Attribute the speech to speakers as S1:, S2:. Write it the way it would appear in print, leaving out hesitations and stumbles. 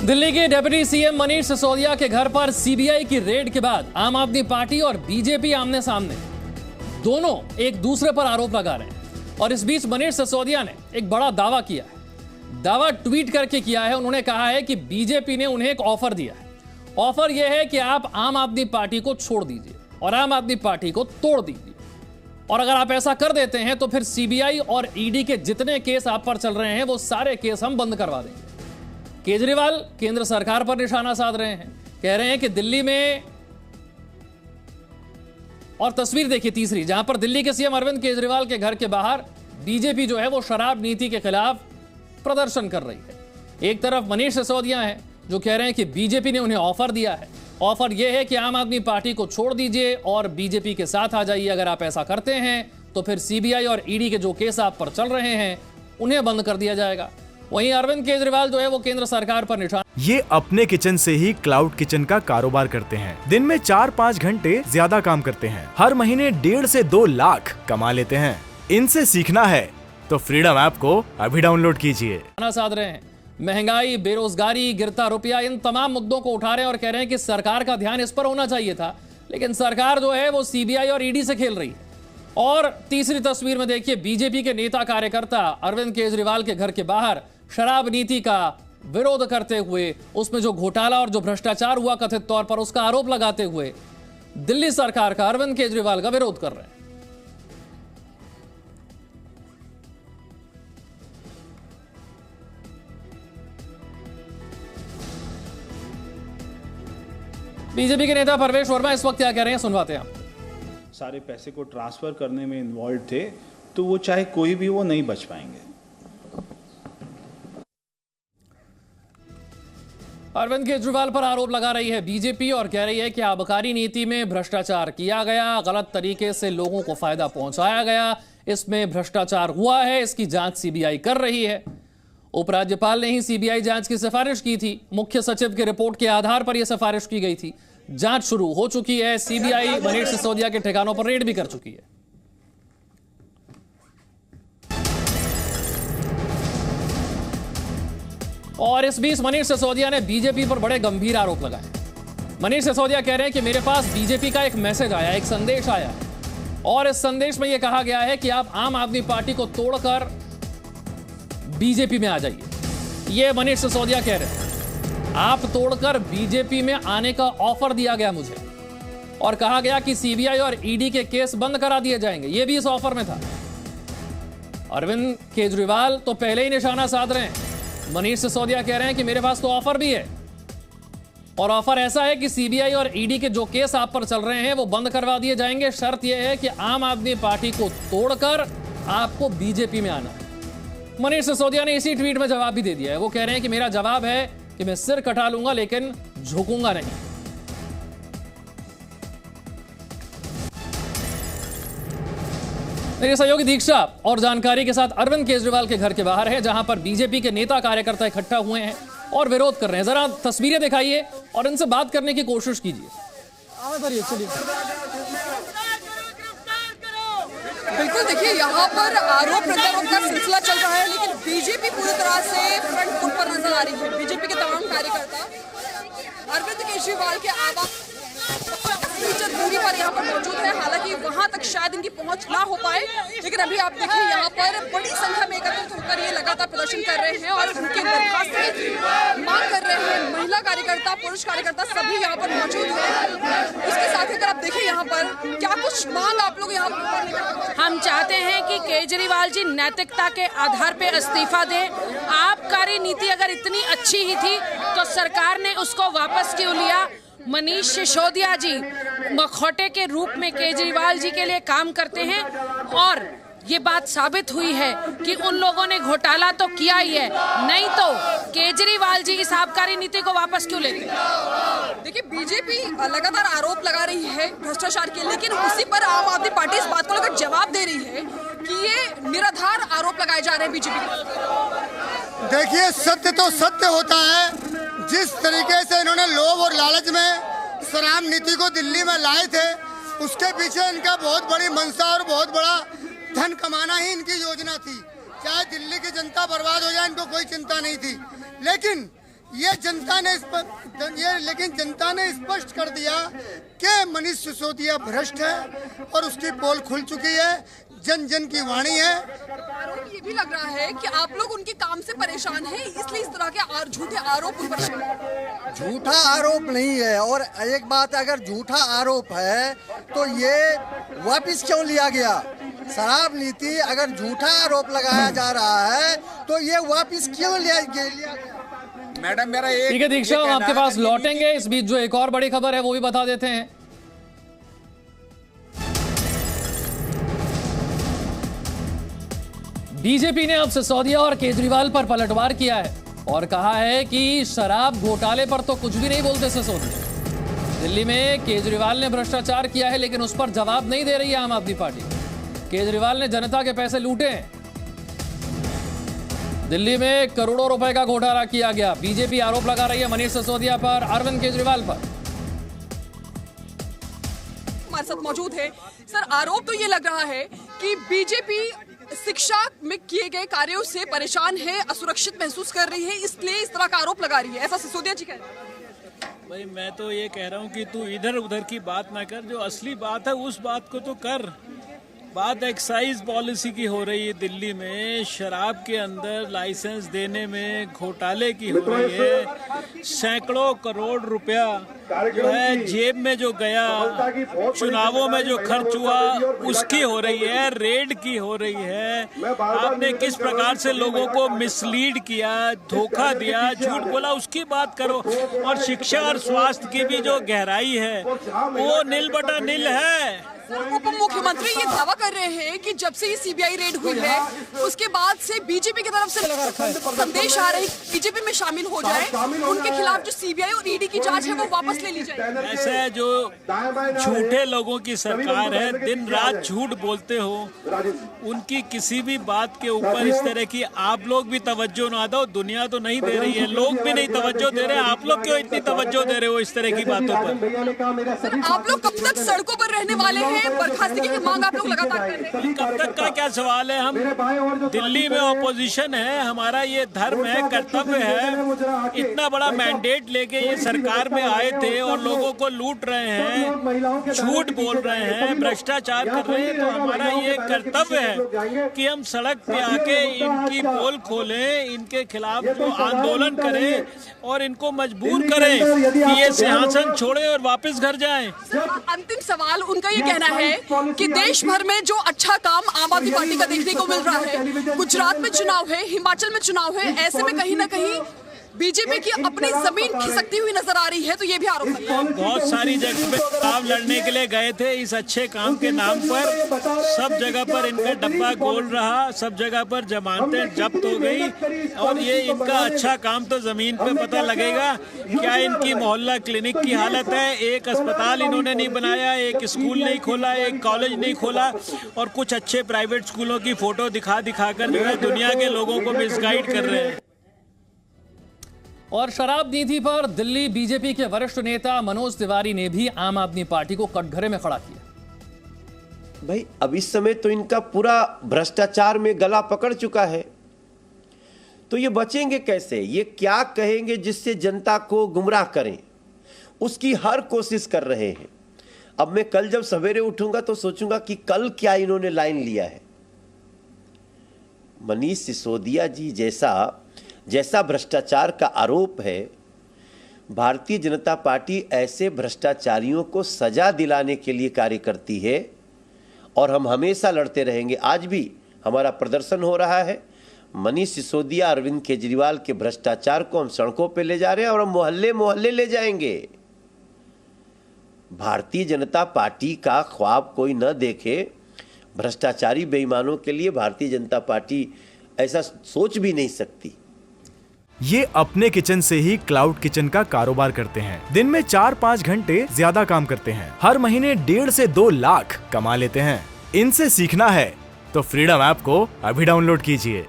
S1: दिल्ली के deputy CM Manish Sisodia के घर पर सीबीआई की रेड के बाद आम आदमी पार्टी और बीजेपी आमने सामने, दोनों एक दूसरे पर आरोप लगा रहे हैं। और इस बीच मनीष सिसोदिया ने एक बड़ा दावा किया है। दावा ट्वीट करके किया है। उन्होंने कहा है कि बीजेपी ने उन्हें एक ऑफर दिया है। ऑफर यह है कि आप आम आदमी पार्टी को छोड़ दीजिए और आम आदमी पार्टी को तोड़ दीजिए, और अगर आप ऐसा कर देते हैं तो फिर सीबीआई और ईडी के जितने केस आप पर चल रहे हैं वो सारे केस हम बंद करवा देंगे। केजरीवाल केंद्र सरकार पर निशाना साध रहे हैं, कह रहे हैं कि दिल्ली में, और तस्वीर देखिए तीसरी, जहां पर दिल्ली के सीएम अरविंद केजरीवाल के घर के बाहर बीजेपी जो है वो शराब नीति के खिलाफ प्रदर्शन कर रही है। एक तरफ मनीष सिसोदिया हैं जो कह रहे हैं कि बीजेपी ने उन्हें ऑफर दिया है। ऑफर यह है कि आम आदमी पार्टी को छोड़ दीजिए और बीजेपी के साथ आ जाइए। अगर आप ऐसा करते हैं तो फिर सीबीआई और ईडी के जो केस आप पर चल रहे हैं उन्हें बंद कर दिया जाएगा। वहीं अरविंद केजरीवाल जो है वो केंद्र सरकार पर निशाना,
S2: ये अपने किचन से ही क्लाउड किचन का कारोबार करते हैं। दिन में 4-5 घंटे ज्यादा काम करते हैं। हर महीने 1.5 से 2 लाख कमा लेते हैं। इनसे सीखना है तो फ्रीडम ऐप को अभी डाउनलोड कीजिए।
S1: साध रहे हैं महंगाई, बेरोजगारी, गिरता रुपया, इन तमाम मुद्दों को उठा रहे हैं और कह रहे हैं कि सरकार का ध्यान इस पर होना चाहिए था, लेकिन सरकार जो है वो सीबीआई और ईडी से खेल रही है। और तीसरी तस्वीर में देखिए बीजेपी के नेता कार्यकर्ता अरविंद केजरीवाल के घर के बाहर शराब नीति का विरोध करते हुए, उसमें जो घोटाला और जो भ्रष्टाचार हुआ कथित तौर पर उसका आरोप लगाते हुए दिल्ली सरकार का, अरविंद केजरीवाल का विरोध कर रहे हैं। बीजेपी के नेता परवेश वर्मा इस वक्त क्या कह रहे हैं, सुनवाते हैं आप।
S3: सारे पैसे को ट्रांसफर करने में इन्वॉल्व थे, तो वो चाहे कोई भी वो नहीं बच पाएंगे।
S1: अरविंद केजरीवाल पर आरोप लगा रही है बीजेपी और कह रही है कि आबकारी नीति में भ्रष्टाचार किया गया, गलत तरीके से लोगों को फायदा पहुंचाया गया, इसमें भ्रष्टाचार हुआ है, इसकी जांच सीबीआई कर रही है। उपराज्यपाल ने ही सीबीआई जांच की सिफारिश की थी। मुख्य सचिव की रिपोर्ट के आधार पर यह सिफारिश की गई थी। जांच शुरू हो चुकी है। सीबीआई मनीष सिसोदिया के ठिकानों पर रेड भी कर चुकी है। और इस बीच मनीष सिसोदिया ने बीजेपी पर बड़े गंभीर आरोप लगाए। मनीष सिसोदिया कह रहे हैं कि मेरे पास बीजेपी का एक मैसेज आया, एक संदेश आया, और इस संदेश में यह कहा गया है कि आप आम आदमी पार्टी को तोड़कर बीजेपी में आ जाइए। यह मनीष सिसोदिया कह रहे हैं, आप तोड़कर बीजेपी में आने का ऑफर दिया गया मुझे, और कहा गया कि सीबीआई और ईडी के केस बंद करा दिए जाएंगे। यह भी इस ऑफर में था। अरविंद केजरीवाल तो पहले ही निशाना साध रहे हैं। मनीष सिसोदिया कह रहे हैं कि मेरे पास तो ऑफर भी है, और ऑफर ऐसा है कि सीबीआई और ईडी के जो केस आप पर चल रहे हैं वो बंद करवा दिए जाएंगे। शर्त यह है कि आम आदमी पार्टी को तोड़कर आपको बीजेपी में आना है। मनीष सिसोदिया ने इसी ट्वीट में जवाब भी दे दिया है। वो कह रहे हैं कि मेरा जवाब है कि मैं सिर कटा लूंगा लेकिन झुकूंगा नहीं। मेरे सहयोगी दीक्षा और जानकारी के साथ अरविंद केजरीवाल के घर के बाहर है, जहां पर बीजेपी के नेता कार्यकर्ता इकट्ठा हुए हैं और विरोध कर रहे हैं। जरा तस्वीरें दिखाइए और इनसे बात करने की कोशिश कीजिए।
S4: बिल्कुल, देखिए यहाँ पर आरोप प्रत्यारोप का सिलसिला चल रहा है, लेकिन बीजेपी पूरी तरह से फ्रंट फुट पर नजर आ रही है। बीजेपी के तमाम कार्यकर्ता अरविंद केजरीवाल के आवाज मीटर दूरी पर यहाँ पर मौजूद है। हालांकि वहां तक शायद इनकी पहुंच ना हो पाए, लेकिन अभी आप देखिए यहाँ पर बड़ी संख्या में एकत्रित होकर ये लगातार प्रदर्शन कर रहे हैं और उनकी दरखास्त की मांग कर रहे हैं। महिला कार्यकर्ता, पुरुष कार्यकर्ता सभी यहाँ पर मौजूद हैं। उसके साथ ही अगर आप देखें यहाँ पर क्या कुछ मांग आप लोग यहाँ पर,
S5: हम चाहते हैं कि केजरीवाल जी नैतिकता के आधार पर इस्तीफा दें। आबकारी नीति अगर इतनी अच्छी ही थी तो सरकार ने उसको वापस क्यों लिया? मनीष सिसोदिया जी मखौटे के रूप में केजरीवाल जी के लिए काम करते हैं, और ये बात साबित हुई है कि उन लोगों ने घोटाला तो किया ही है, नहीं तो केजरीवाल जी इस आबकारी नीति को वापस क्यों लेते?
S4: देखिए बीजेपी लगातार आरोप लगा रही है भ्रष्टाचार के, लेकिन उसी पर आम आदमी पार्टी इस बात को लेकर जवाब दे रही है कि ये निराधार आरोप लगाए जा रहे हैं बीजेपी को।
S6: देखिए सत्य तो सत्य होता है। जिस तरीके से इन्होंने लोभ और लालच में शराब नीति को दिल्ली में लाए थे, उसके पीछे इनका बहुत बड़ी मंशा और बहुत बड़ा धन कमाना ही इनकी योजना थी। चाहे दिल्ली की जनता बर्बाद हो जाए, इनको कोई चिंता नहीं थी। लेकिन ये लेकिन जनता ने स्पष्ट कर दिया कि मनीष सिसोदिया भ्रष्ट है और उसकी पोल खुल चुकी है, जन जन की वाणी है।
S4: ये भी लग रहा है कि आप लोग उनके काम से परेशान हैं, इसलिए इस तरह के झूठे आरोप उन पर।
S7: झूठा आरोप नहीं है, और एक बात, अगर झूठा आरोप है तो ये वापस क्यों लिया गया? शराब नीति अगर झूठा आरोप लगाया जा रहा है तो ये वापस क्यों लिया गया?
S8: मैडम मेरा
S1: ठीक है दीक्षा, हम आपके पास लौटेंगे। इस बीच जो एक और बड़ी खबर है वो भी बता देते हैं। बीजेपी ने अब सिसोदिया और केजरीवाल पर पलटवार किया है और कहा है कि शराब घोटाले पर तो कुछ भी नहीं बोलते सिसोदिया। दिल्ली में केजरीवाल ने भ्रष्टाचार किया है लेकिन उस पर जवाब नहीं दे रही है आम आदमी पार्टी। केजरीवाल ने जनता के पैसे लूटे हैं। दिल्ली में करोड़ों रुपए का घोटाला किया गया। बीजेपी आरोप लगा रही है मनीष सिसोदिया पर, अरविंद केजरीवाल पर।
S4: हमारे साथ मौजूद है सर। आरोप तो ये लग रहा है कि बीजेपी शिक्षा में किए गए कार्यों से परेशान है, असुरक्षित महसूस कर रही है, इसलिए इस तरह का आरोप लगा रही है, ऐसा सिसोदिया जी कह रहे हैं।
S9: भाई मैं तो ये कह रहा हूँ कि तू इधर उधर की बात ना कर, जो असली बात है उस बात को तो कर। बात एक्साइज पॉलिसी की हो रही है। दिल्ली में शराब के अंदर लाइसेंस देने में घोटाले की हो रही है। सैकड़ों करोड़ रुपया जो है जेब में जो गया, चुनावों में जो खर्च हुआ उसकी हो रही है, रेड की हो रही है। आपने किस प्रकार से लोगों को मिसलीड किया, धोखा दिया, झूठ बोला, उसकी बात करो। और शिक्षा और स्वास्थ्य की भी जो गहराई है वो नील बटा नील है।
S4: उप मुख्यमंत्री ये दावा कर रहे हैं कि जब से ये सीबीआई रेड हुई है उसके बाद से बीजेपी की तरफ से संदेश आ रहे हैं बीजेपी में शामिल हो जाए, उनके खिलाफ जो सीबीआई और ईडी की जांच है वो वापस ले ली जाए।
S9: ऐसे जो झूठे लोगों की सरकार है, दिन रात झूठ बोलते हो, उनकी किसी भी बात के ऊपर इस तरह की आप लोग भी तवज्जो ना दो। दुनिया तो नहीं दे रही है, लोग भी नहीं तवज्जो दे रहे, आप लोग क्यों इतनी तवज्जो दे रहे हो इस तरह की बातों पर?
S4: आप लोग कब तक सड़कों पर रहने वाले हैं? बर्खास्तगी की मांग आप लोग लगातार कर रहे हैं।
S9: कब तक का क्या सवाल है? हम दिल्ली में ऑपोजिशन है, हमारा ये धर्म है, कर्तव्य है। इतना बड़ा मैंडेट लेके ये सरकार में आए थे और लोगों को लूट रहे हैं, झूठ बोल रहे हैं, भ्रष्टाचार कर रहे हैं, तो हमारा ये कर्तव्य है कि हम सड़क पे आके इनकी पोल खोलें, इनके खिलाफ जो आंदोलन करें और इनको मजबूर करें कि ये सिंहासन छोड़े और वापस घर जाएं।
S4: अंतिम सवाल उनका ये कहना है कि देश भर में जो अच्छा काम आम आदमी पार्टी का देखने को मिल रहा है, गुजरात में चुनाव है, हिमाचल में चुनाव है, ऐसे में कहीं ना कहीं बीजेपी की अपनी जमीन खिसकती हुई नजर आ रही है, तो ये भी आरोप है।
S9: बहुत सारी जगह पे चुनाव लड़ने के लिए गए थे इस अच्छे काम के नाम पर, सब जगह पर इनका डब्बा गोल रहा, सब जगह पर जमानतें जब्त हो गई और ये इनका अच्छा काम तो जमीन पे पता लगेगा। क्या इनकी मोहल्ला क्लिनिक की हालत है? एक अस्पताल इन्होंने नहीं बनाया, एक स्कूल नहीं खोला, एक कॉलेज नहीं खोला और कुछ अच्छे प्राइवेट स्कूलों की फोटो दिखा कर जो है दुनिया के लोगों को मिसगाइड कर रहे हैं।
S1: और शराब नीति पर दिल्ली बीजेपी के वरिष्ठ नेता मनोज तिवारी ने भी आम आदमी पार्टी को कटघरे में खड़ा किया।
S10: भाई अब इस समय तो इनका पूरा भ्रष्टाचार में गला पकड़ चुका है, तो ये बचेंगे कैसे? ये क्या कहेंगे जिससे जनता को गुमराह करें, उसकी हर कोशिश कर रहे हैं। अब मैं कल जब सवेरे उठूंगा तो सोचूंगा कि कल क्या इन्होंने लाइन लिया है। मनीष सिसोदिया जी जैसा भ्रष्टाचार का आरोप है, भारतीय जनता पार्टी ऐसे भ्रष्टाचारियों को सजा दिलाने के लिए कार्य करती है और हम हमेशा लड़ते रहेंगे। आज भी हमारा प्रदर्शन हो रहा है। मनीष सिसोदिया, अरविंद केजरीवाल के भ्रष्टाचार को हम सड़कों पे ले जा रहे हैं और हम मोहल्ले मोहल्ले ले जाएंगे। भारतीय जनता पार्टी का ख्वाब कोई न देखे। भ्रष्टाचारी बेईमानों के लिए भारतीय जनता पार्टी ऐसा सोच भी नहीं सकती।
S2: ये अपने किचन से ही क्लाउड किचन का कारोबार करते हैं। दिन में 4-5 घंटे ज्यादा काम करते हैं। हर महीने 1.5 से 2 लाख कमा लेते हैं। इनसे सीखना है तो फ्रीडम ऐप को अभी डाउनलोड कीजिए।